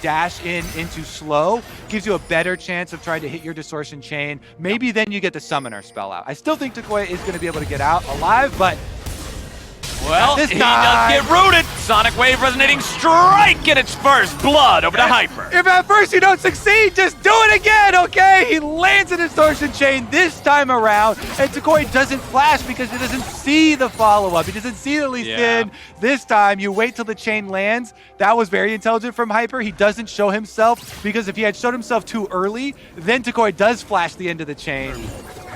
dash into slow, gives you a better chance of trying to hit your distortion chain. Maybe then you get the summoner spell out. I still think Decoy is going to be able to get out alive, but well, he does get rooted. Sonic Wave resonating strike in its first blood over to Hyper. If at first you don't succeed, just do it again, okay? He lands a distortion chain this time around, and Decoy doesn't flash because he doesn't see the follow-up. He doesn't see the Lee Sin. This time, you wait till the chain lands. That was very intelligent from Hyper. He doesn't show himself because if he had showed himself too early, then Decoy does flash the end of the chain.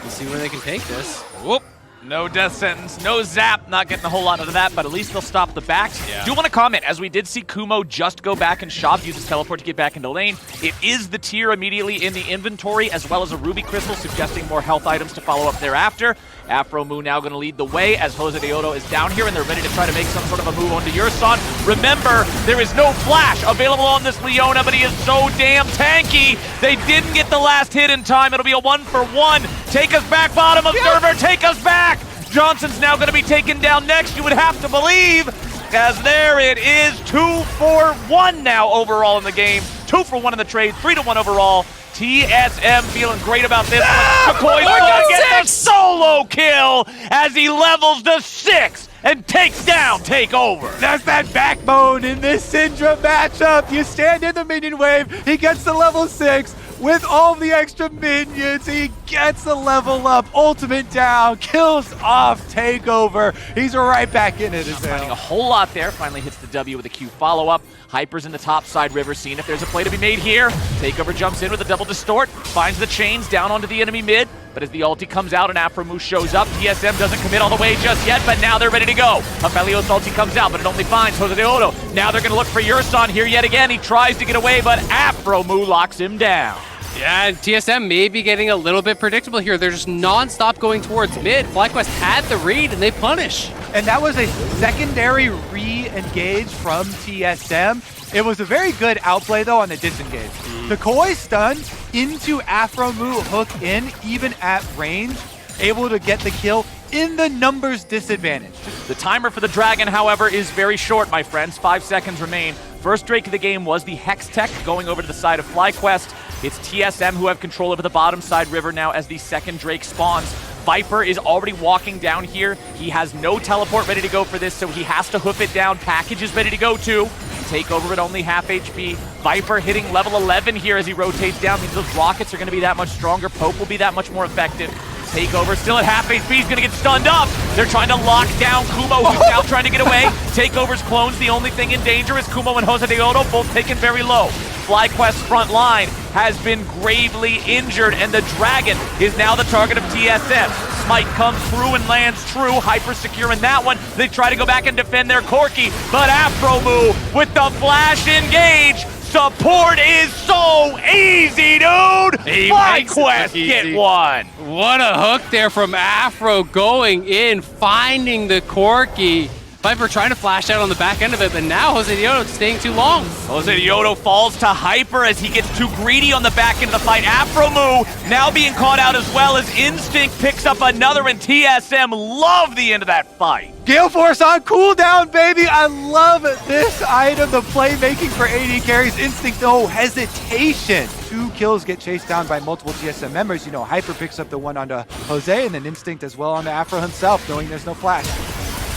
We'll see where they can take this. Whoop. No death sentence, no zap, not getting a whole lot out of that, but at least they'll stop the backs. Do want to comment, as we did see Kumo just go back and shop, use his teleport to get back into lane. It is the tier immediately in the inventory, as well as a Ruby Crystal, suggesting more health items to follow up thereafter. Afro Moo now going to lead the way as Jose Deodo is down here, and they're ready to try to make some sort of a move onto Yurson. Remember, there is no flash available on this Leona, but he is so damn tanky. They didn't get the last hit in time. It'll be a 1-for-1. Take us back, bottom observer, take us back! Johnson's now going to be taken down next, you would have to believe, as there it is, 2-for-1 now overall in the game. 2-for-1 in the trade, 3-1 overall. TSM feeling great about this. Decoy's going to get the solo kill as he levels the 6 and takes down Takeover. That's that backbone in this Syndra matchup. You stand in the minion wave, he gets the level 6. With all the extra minions, he gets the level up, ultimate down, kills off Takeover. He's right back in it as well. Finding a whole lot there, finally hits the W with a Q follow-up. Hyper's in the top side river, seeing if there's a play to be made here. Takeover jumps in with a double distort, finds the chains down onto the enemy mid, but as the ulti comes out and Afro Moo shows up, TSM doesn't commit all the way just yet, but now they're ready to go. Aphelios ulti comes out, but it only finds Jose Deodo. Now they're going to look for Yurson here yet again. He tries to get away, but Afro Moo locks him down. Yeah, and TSM may be getting a little bit predictable here. They're just non-stop going towards mid. FlyQuest had the read, and they punish. And that was a secondary re-engage from TSM. It was a very good outplay, though, on the disengage. Decoy stun into Afro Moo, hook in, even at range, able to get the kill in the numbers disadvantage. The timer for the Dragon, however, is very short, my friends. 5 seconds remain. First Drake of the game was the Hex Tech going over to the side of FlyQuest. It's TSM who have control over the bottom side river now as the second Drake spawns. Viper is already walking down here. He has no teleport ready to go for this, so he has to hoof it down. Package is ready to go too. Takeover at only half HP. Viper hitting level 11 here as he rotates down. Means those rockets are going to be that much stronger. Poke will be that much more effective. Takeover still at half HP. He's going to get stunned up. They're trying to lock down Kumo, who's now trying to get away. Takeover's clones. The only thing in danger is Kumo and Jose Deodo, both taken very low. FlyQuest's front line has been gravely injured, and the Dragon is now the target of TSM. Smite comes through and lands true. Hyper secure in that one. They try to go back and defend their Corki, but Afro Moo with the flash engage. Support is so easy, dude! FlyQuest get one! What a hook there from Afro going in, finding the Corki. Viper trying to flash out on the back end of it, but now Jose Deodo staying too long. Jose Deodo falls to Hyper as he gets too greedy on the back end of the fight. Afro Moo now being caught out as well as Instinct picks up another, and TSM love the end of that fight. Gale Force on cooldown, baby. I love this item, the playmaking for AD carries. Instinct, no hesitation. 2 kills get chased down by multiple TSM members. You know, Hyper picks up the one onto Jose, and then Instinct as well onto Afro himself, knowing there's no flash.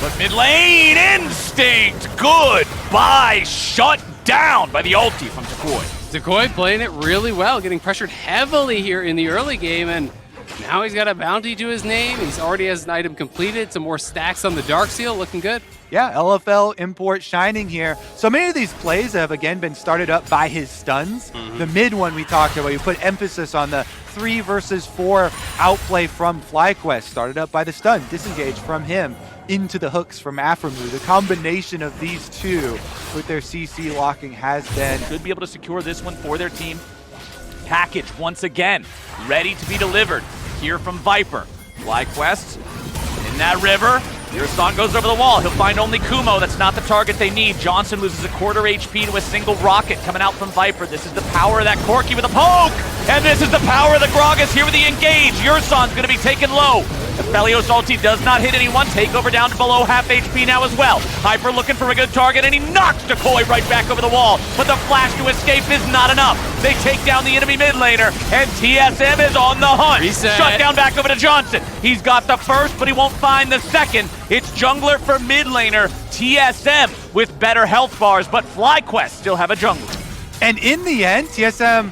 But mid lane, Instinct, goodbye, shut down by the ulti from Decoy. Decoy playing it really well, getting pressured heavily here in the early game, and now he's got a bounty to his name. He's already has an item completed, some more stacks on the Dark Seal, looking good. Yeah, LFL import shining here. So many of these plays have, again, been started up by his stuns. The mid one we talked about, you put emphasis on the 3 versus 4 outplay from FlyQuest, started up by the stun, disengage from him into the hooks from Afro Moo. The combination of these two with their CC locking has been... Could be able to secure this one for their team. Package, once again, ready to be delivered here from Viper. FlyQuest in that river. Yurson goes over the wall. He'll find only Kumo. That's not the target they need. Johnson loses a quarter HP to a single rocket coming out from Viper. This is the power of that Corki with a poke. And this is the power of the Gragas here with the engage. Yurson's going to be taken low. The Felios ulti does not hit anyone. Takeover down to below half HP now as well. Hyper looking for a good target, and he knocks Decoy right back over the wall. But the flash to escape is not enough. They take down the enemy mid laner, and TSM is on the hunt. Reset. Shut down back over to Johnson. He's got the first, but he won't find the second. It's jungler for mid laner, TSM with better health bars, but FlyQuest still have a jungler. And in the end, TSM,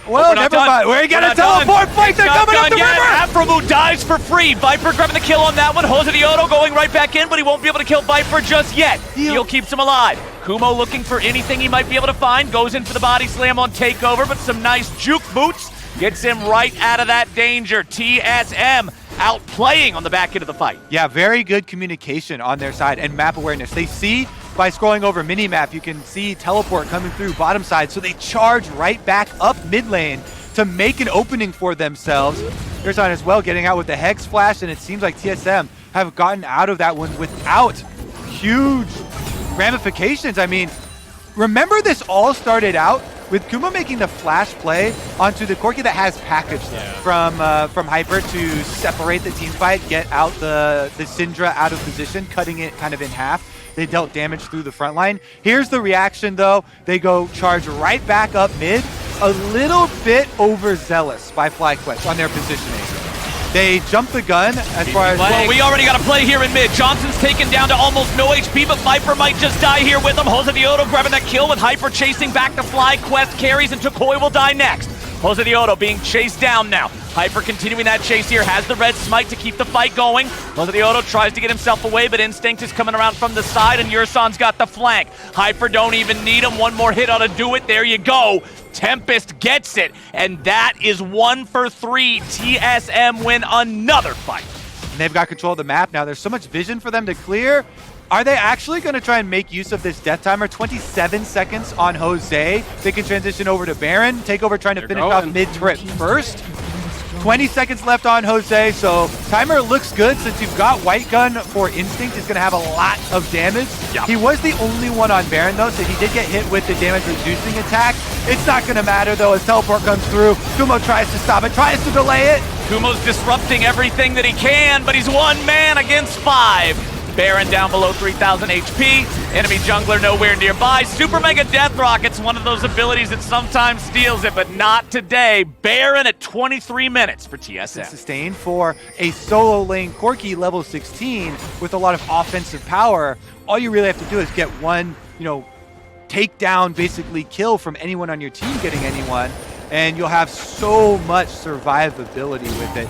well, never mind. We're going to done. teleport fight. They're coming up the river. Afromu dies for free. Viper grabbing the kill on that one. Josedioto going right back in, but he won't be able to kill Viper just yet. Heal keeps him alive. Kumo looking for anything he might be able to find. Goes in for the body slam on Takeover, but some nice juke boots. Gets him right out of that danger. TSM outplaying on the back end of the fight. Yeah, very good communication on their side and map awareness. They see by scrolling over minimap, you can see teleport coming through bottom side, so they charge right back up mid lane to make an opening for themselves. Retorno as well getting out with the Hex Flash, and it seems like TSM have gotten out of that one without huge ramifications. I mean, remember this all started out with Kuma making the flash play onto the Corki that has package from Hyper to separate the team fight, get out the Syndra out of position, cutting it kind of in half. They dealt damage through the front line. Here's the reaction though. They go charge right back up mid, a little bit overzealous by FlyQuest on their positioning. They jump the gun as far as... Well, we already got a play here in mid. Johnson's taken down to almost no HP, but Viper might just die here with him. Josedioto grabbing that kill with Hyper chasing back the FlyQuest carries, and Decoy will die next. Josedioto being chased down now. Hyper continuing that chase here, has the red smite to keep the fight going. Josedioto tries to get himself away, but Instinct is coming around from the side, and Yursan's got the flank. Hyper don't even need him. One more hit ought to do it. There you go. Tempest gets it, and that is 1 for 3. TSM win another fight. And they've got control of the map now. There's so much vision for them to clear. Are they actually going to try and make use of this death timer? 27 seconds on Jose. They can transition over to Baron. Takeover trying to finish off mid-turret first. 20 seconds left on Jose, so timer looks good since you've got White Gun for Instinct. Is going to have a lot of damage. Yep. He was the only one on Baron though, so he did get hit with the damage reducing attack. It's not going to matter though as teleport comes through. Kumo tries to stop it, tries to delay it. Kumo's disrupting everything that he can, but he's one man against 5. Baron down below 3,000 HP. Enemy jungler nowhere nearby. Super Mega Death Rocket's one of those abilities that sometimes steals it, but not today. Baron at 23 minutes for TSM. Sustained for a solo lane Corki level 16 with a lot of offensive power. All you really have to do is get one, takedown, basically kill from anyone on your team getting anyone, and you'll have so much survivability with it.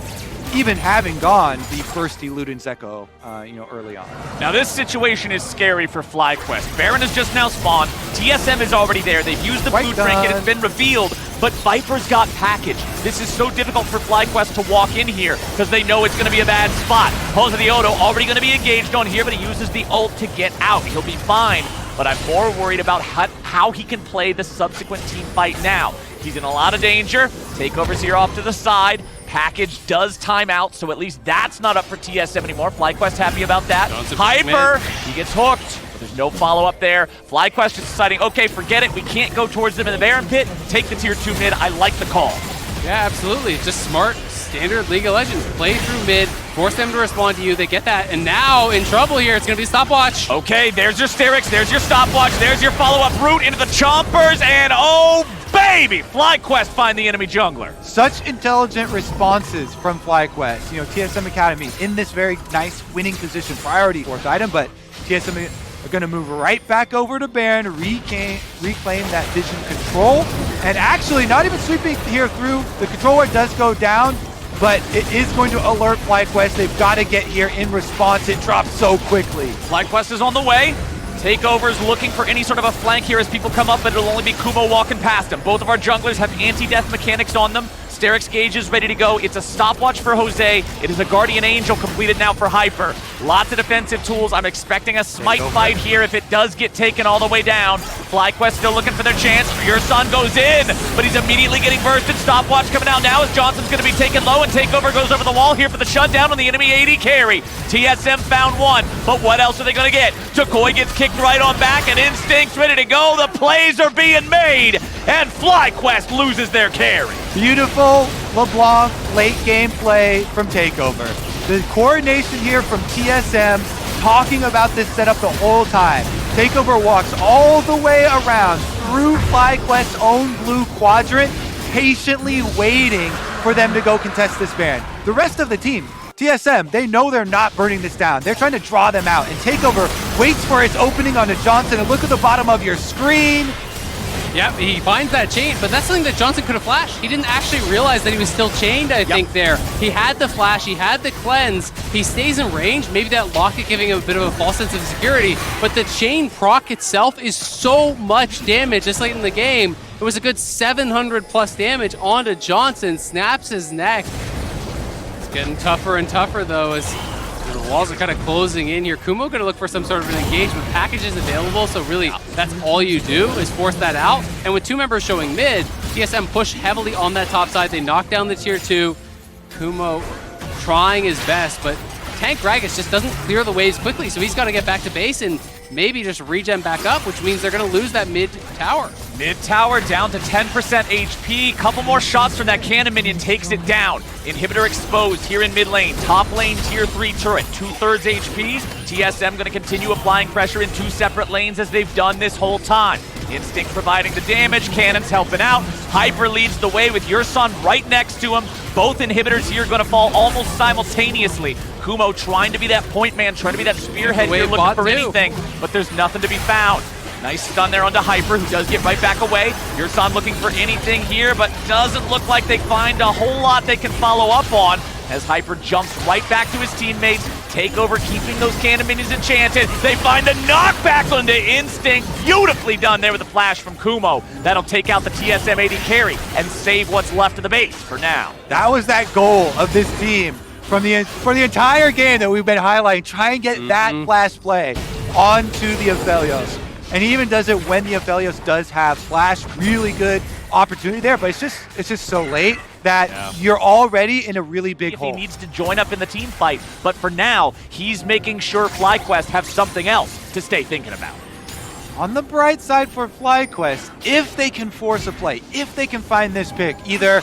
Even having gone the first Eludens Echo, early on. Now this situation is scary for FlyQuest. Baron has just now spawned. TSM is already there. They've used the blue trinket. It's been revealed, but Viper's got package. This is so difficult for FlyQuest to walk in here because they know it's going to be a bad spot. Josedioto already going to be engaged on here, but he uses the ult to get out. He'll be fine, but I'm more worried about how he can play the subsequent team fight now. He's in a lot of danger. Takeover's here off to the side. Package does time out, so at least that's not up for TSM anymore. FlyQuest happy about that. Hyper, he gets hooked, but there's no follow-up there. FlyQuest is deciding, okay, forget it. We can't go towards them in the Baron pit. Take the tier 2 mid. I like the call. Yeah, absolutely. It's just smart, standard League of Legends. Play through mid, force them to respond to you. They get that, and now in trouble here. It's going to be stopwatch. Okay, there's your Sterix, there's your stopwatch, there's your follow-up route into the Chompers, and oh, baby! FlyQuest find the enemy jungler. Such intelligent responses from FlyQuest. TSM Academy in this very nice winning position. Priority 4th item, but TSM are going to move right back over to Baron, reclaim that vision control, and actually not even sweeping here through. The controller does go down, but it is going to alert FlyQuest. They've got to get here in response. It drops so quickly. FlyQuest is on the way. Takeover's looking for any sort of a flank here as people come up, but it'll only be Kumo walking past him. Both of our junglers have anti-death mechanics on them. Sterix gauge is ready to go. It's a stopwatch for Jose. It is a Guardian Angel completed now for Hyper. Lots of defensive tools. I'm expecting a smite fight here if it does get taken all the way down. FlyQuest still looking for their chance. Yursan goes in, but he's immediately getting bursted. Stopwatch coming out now as Johnson's going to be taken low, and Takeover goes over the wall here for the shutdown on the enemy AD carry. TSM found one, but what else are they going to get? Decoy gets kicked right on back, and Instinct's ready to go. The plays are being made, and FlyQuest loses their carry. Beautiful LeBlanc late game play from Takeover. The coordination here from TSM, talking about this setup the whole time. Takeover walks all the way around through FlyQuest's own blue quadrant, patiently waiting for them to go contest this Baron. The rest of the team, TSM, they know they're not burning this down. They're trying to draw them out, and Takeover waits for its opening onto Johnson. And look at the bottom of your screen. Yep, he finds that chain, but that's something that Johnson could have flashed. He didn't actually realize that he was still chained, I think, there. He had the flash, he had the cleanse, he stays in range, maybe that locket giving him a bit of a false sense of security, but the chain proc itself is so much damage this late in the game. It was a good 700 plus damage onto Johnson, snaps his neck. It's getting tougher and tougher though as the walls are kind of closing in here. Kumo going to look for some sort of an engagement. Package is available, so really that's all you do is force that out. And with two members showing mid, TSM push heavily on that top side. They knock down the tier 2. Kumo trying his best, but Tank Gragas just doesn't clear the waves quickly, so he's got to get back to base and maybe just regen back up, which means they're going to lose that mid tower. Mid tower down to 10% HP. Couple more shots from that cannon minion takes it down. Inhibitor exposed here in mid lane. Top lane tier 3 turret, 2/3 HP. TSM going to continue applying pressure in 2 separate lanes as they've done this whole time. Instinct providing the damage, Cannon's helping out. Hyper leads the way with Yurson right next to him. Both inhibitors here going to fall almost simultaneously. Kumo trying to be that point man, trying to be that spearhead here, looking for anything, but there's nothing to be found. Nice stun there onto Hyper, who does get right back away. Yurson looking for anything here, but doesn't look like they find a whole lot they can follow up on as Hyper jumps right back to his teammates. Takeover keeping those cannon minions enchanted. They find a knockback onto Instinct. Beautifully done there with a flash from Kumo. That'll take out the TSM AD carry and save what's left of the base for now. That was that goal of this team for the entire game that we've been highlighting. Try and get that flash play onto the Aphelios. And he even does it when the Aphelios does have flash. Really good opportunity there, but it's just so late that you're already in a really big hole. He needs to join up in the team fight, but for now, he's making sure FlyQuest have something else to stay thinking about. On the bright side for FlyQuest, if they can force a play, if they can find this pick, either,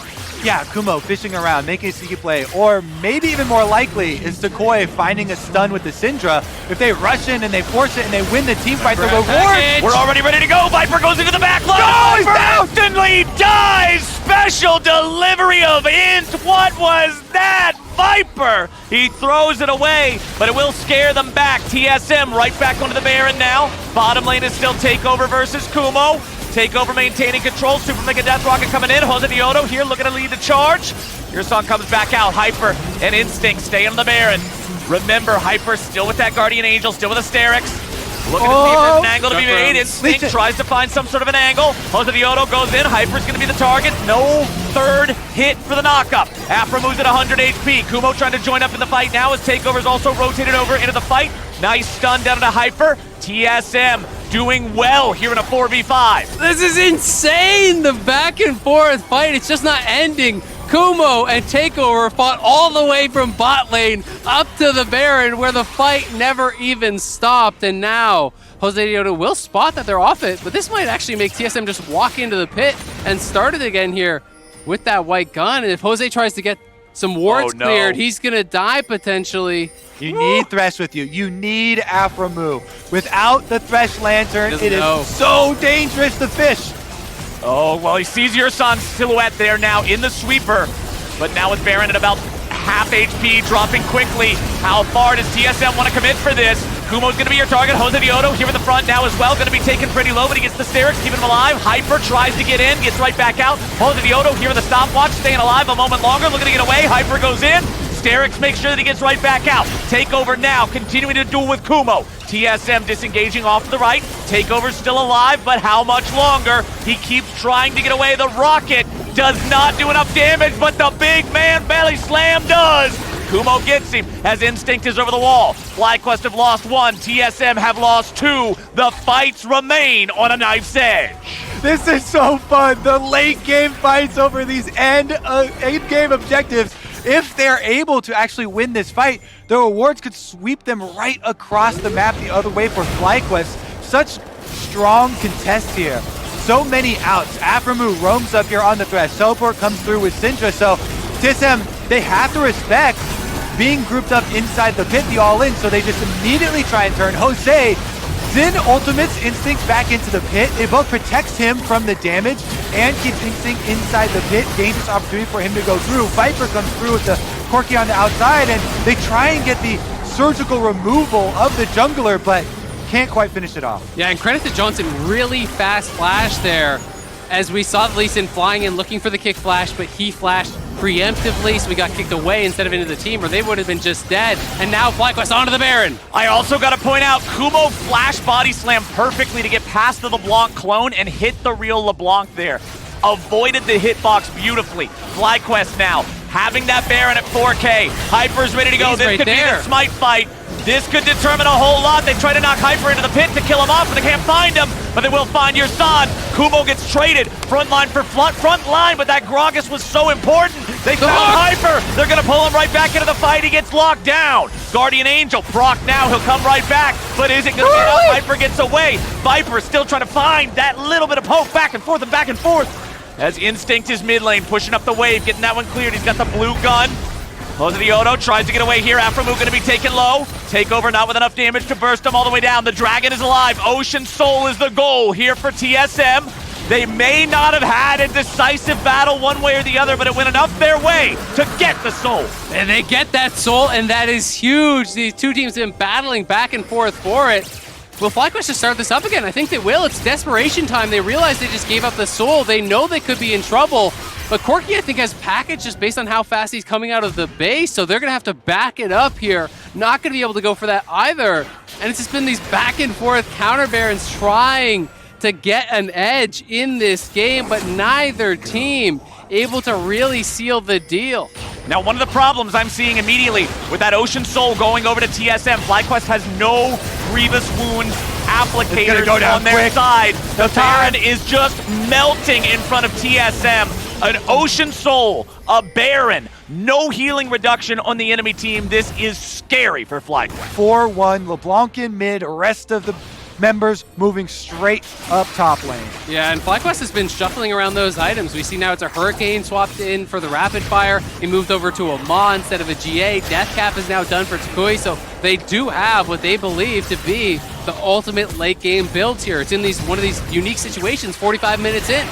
Kumo fishing around, making a sneaky play, or maybe even more likely is Decoy finding a stun with the Syndra. If they rush in and they force it and they win the team fight, the reward. We're already ready to go. Viper goes into the back line. No, he's down! Instantly dies. Special delivery of Int. What was that? Viper! He throws it away, but it will scare them back. TSM right back onto the Baron now. Bottom lane is still Takeover versus Kumo. Takeover maintaining control. Super Mega Death Rocket coming in. Jose Diodo here looking to lead the charge. Yurson comes back out. Hyper and Instinct stay on the Baron. Remember, Hyper still with that Guardian Angel, still with a Sterix. Looking to see if there's an angle to be made. Instinct tries to find some sort of an angle. Jose Diodo goes in. Hyper's going to be the target. No third hit for the knockup. Afra moves at 100 HP. Kumo trying to join up in the fight now as Takeover's also rotated over into the fight. Nice stun down to Hyper. TSM doing well here in a 4v5. This is insane! The back and forth fight, it's just not ending. Kumo and Takeover fought all the way from bot lane up to the Baron where the fight never even stopped. And now Jose Diodo will spot that they're off it, but this might actually make TSM just walk into the pit and start it again here with that white gun. And if Jose tries to get some wards cleared, he's gonna die potentially. You need Thresh with you. You need Aframu. Without the Thresh Lantern, it is so dangerous to fish. Oh, well, he sees Yurson's silhouette there now in the sweeper. But now with Baron at about half HP, dropping quickly. How far does TSM want to commit for this? Kumo's going to be your target. Jose Diodo here in the front now as well. Going to be taken pretty low, but he gets the Sterix, keeping him alive. Hyper tries to get in, gets right back out. Jose Diodo here with the stopwatch, staying alive a moment longer, looking to get away. Hyper goes in. Sterix makes sure that he gets right back out. Takeover now, continuing to duel with Kumo. TSM disengaging off to the right. Takeover's still alive, but how much longer? He keeps trying to get away. The rocket does not do enough damage, but the big man belly slam does. Kumo gets him as Instinct is over the wall. FlyQuest have lost 1, TSM have lost 2. The fights remain on a knife's edge. This is so fun. The late game fights over these end game objectives. If they're able to actually win this fight, the rewards could sweep them right across the map the other way for FlyQuest. Such strong contests here. So many outs. Aframu roams up here on the Thresh. Teleport comes through with Syndra. So TSM, they have to respect being grouped up inside the pit, the all-in, so they just immediately try and turn. Jose then ultimates Instinct back into the pit. It both protects him from the damage and keeps Instinct inside the pit. Dangerous opportunity for him to go through. Viper comes through with the Corky on the outside, and they try and get the surgical removal of the jungler, but can't quite finish it off. Yeah, and credit to Johnson, really fast flash there. As we saw Lee Sin flying in, looking for the kick flash, but he flashed preemptively, so we got kicked away instead of into the team, or they would have been just dead. And now FlyQuest onto the Baron. I also got to point out, Kumo flash body slam perfectly to get past the LeBlanc clone and hit the real LeBlanc there. Avoided the hitbox beautifully. FlyQuest now having that Baron at 4K. Hyper's ready to go. This could be the smite fight. This could determine a whole lot. They try to knock Hyper into the pit to kill him off, but they can't find him. But they will find your son. Kumo gets traded. Front line for front line, but that Gragas was so important. They found Hyper. They're going to pull him right back into the fight. He gets locked down. Guardian Angel, proc now. He'll come right back, but is it going to get up? Hyper gets away. Viper is still trying to find that little bit of poke back and forth and back and forth. As Instinct is mid lane, pushing up the wave, getting that one cleared. He's got the blue gun. Jose Diodo tries to get away here. Aframu going to be taken low. Takeover not with enough damage to burst him all the way down. The Dragon is alive. Ocean Soul is the goal here for TSM. They may not have had a decisive battle one way or the other, but it went enough their way to get the soul. And they get that soul, and that is huge. These two teams have been battling back and forth for it. Will FlyQuest just start this up again? I think they will. It's desperation time. They realize they just gave up the soul. They know they could be in trouble. But Corky, I think, has package just based on how fast he's coming out of the base, so they're going to have to back it up here. Not going to be able to go for that either. And it's just been these back and forth counter barons trying to get an edge in this game, but neither team able to really seal the deal. Now, one of the problems I'm seeing immediately with that Ocean Soul going over to TSM, FlyQuest has no Grievous Wound applicators on their side. The Baron is just melting in front of TSM. An Ocean Soul, a Baron, no healing reduction on the enemy team. This is scary for FlyQuest. 4-1, LeBlanc in mid, rest of the members moving straight up top lane. Yeah, and FlyQuest has been shuffling around those items. We see now it's a Hurricane swapped in for the Rapid Fire. He moved over to a Maw instead of a GA. Deathcap is now done for Takui, so they do have what they believe to be the ultimate late game builds here. It's in one of these unique situations 45 minutes in.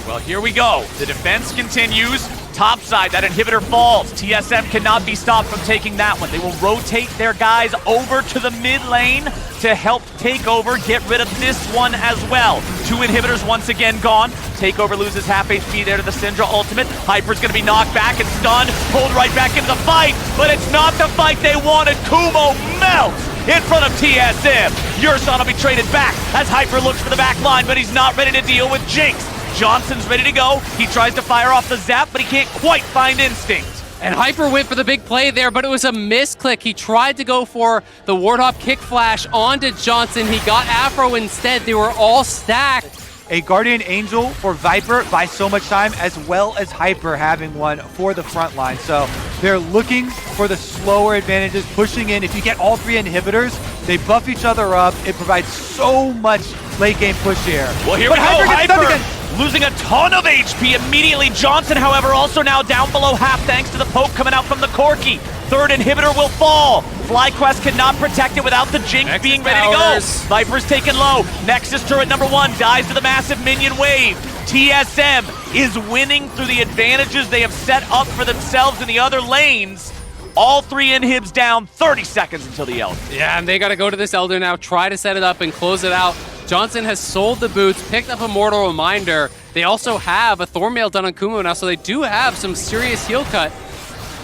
Well, here we go. The defense continues. Top side, that inhibitor falls. TSM cannot be stopped from taking that one. They will rotate their guys over to the mid lane to help Takeover get rid of this one as well. Two inhibitors once again gone. Takeover loses half HP there to the Syndra ultimate. Hyper's gonna be knocked back and stunned, pulled right back into the fight, but it's not the fight they wanted. Kumo melts in front of TSM. Yurson will be traded back as Hyper looks for the back line, but he's not ready to deal with Jinx. Johnson's ready to go. He tries to fire off the zap, but he can't quite find Instinct. And Hyper went for the big play there, but it was a misclick. He tried to go for the Warthog kick flash onto Johnson. He got Afro instead. They were all stacked. A Guardian Angel for Viper buys so much time, as well as Hyper having one for the front line. So they're looking for the slower advantages, pushing in. If you get all three inhibitors, they buff each other up. It provides so much late game push here. Well, here we go. Hyper losing a ton of HP immediately. Johnson, however, also now down below half thanks to the poke coming out from the Corky. Third inhibitor will fall. FlyQuest cannot protect it without the Jinx being ready to go. Viper's taken low. Nexus turret number 1 dies to the massive minion wave. TSM is winning through the advantages they have set up for themselves in the other lanes. All three inhibs down, 30 seconds until the Elder. Yeah, and they got to go to this Elder now, try to set it up and close it out. Johnson has sold the boots, picked up a Mortal Reminder. They also have a Thornmail done on Kumo now, so they do have some serious heal cut.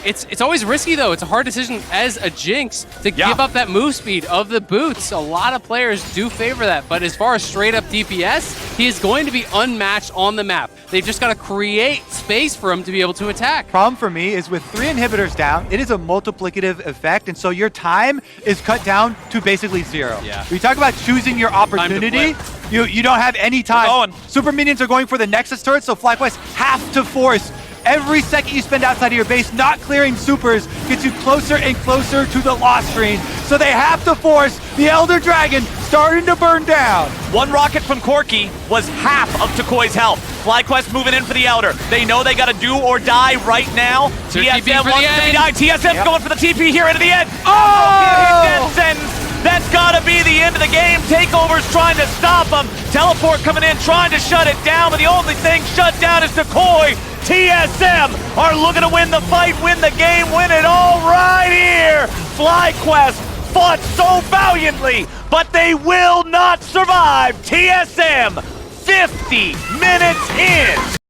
It's always risky, though. It's a hard decision as a Jinx to give up that move speed of the boots. A lot of players do favor that, but as far as straight-up DPS, he is going to be unmatched on the map. They've just got to create space for him to be able to attack. Problem for me is with 3 inhibitors down, it is a multiplicative effect, and so your time is cut down to basically 0. Yeah. We talk about choosing your opportunity. You don't have any time. Super minions are going for the Nexus turret, so FlyQuest have to force. Every second you spend outside of your base not clearing supers gets you closer and closer to the loss screen. So they have to force the Elder Dragon starting to burn down. One rocket from Corky was half of Takoi's health. FlyQuest moving in for the Elder. They know they got to do or die right now. TSM wants to be died. TSM's going for the TP here into the end. Oh! Death sentence. That's got to be the end of the game. Takeover's trying to stop him. Teleport coming in, trying to shut it down, but the only thing shut down is Takoi. TSM are looking to win the fight, win the game, win it all right here. FlyQuest fought so valiantly, but they will not survive. TSM 50 minutes in.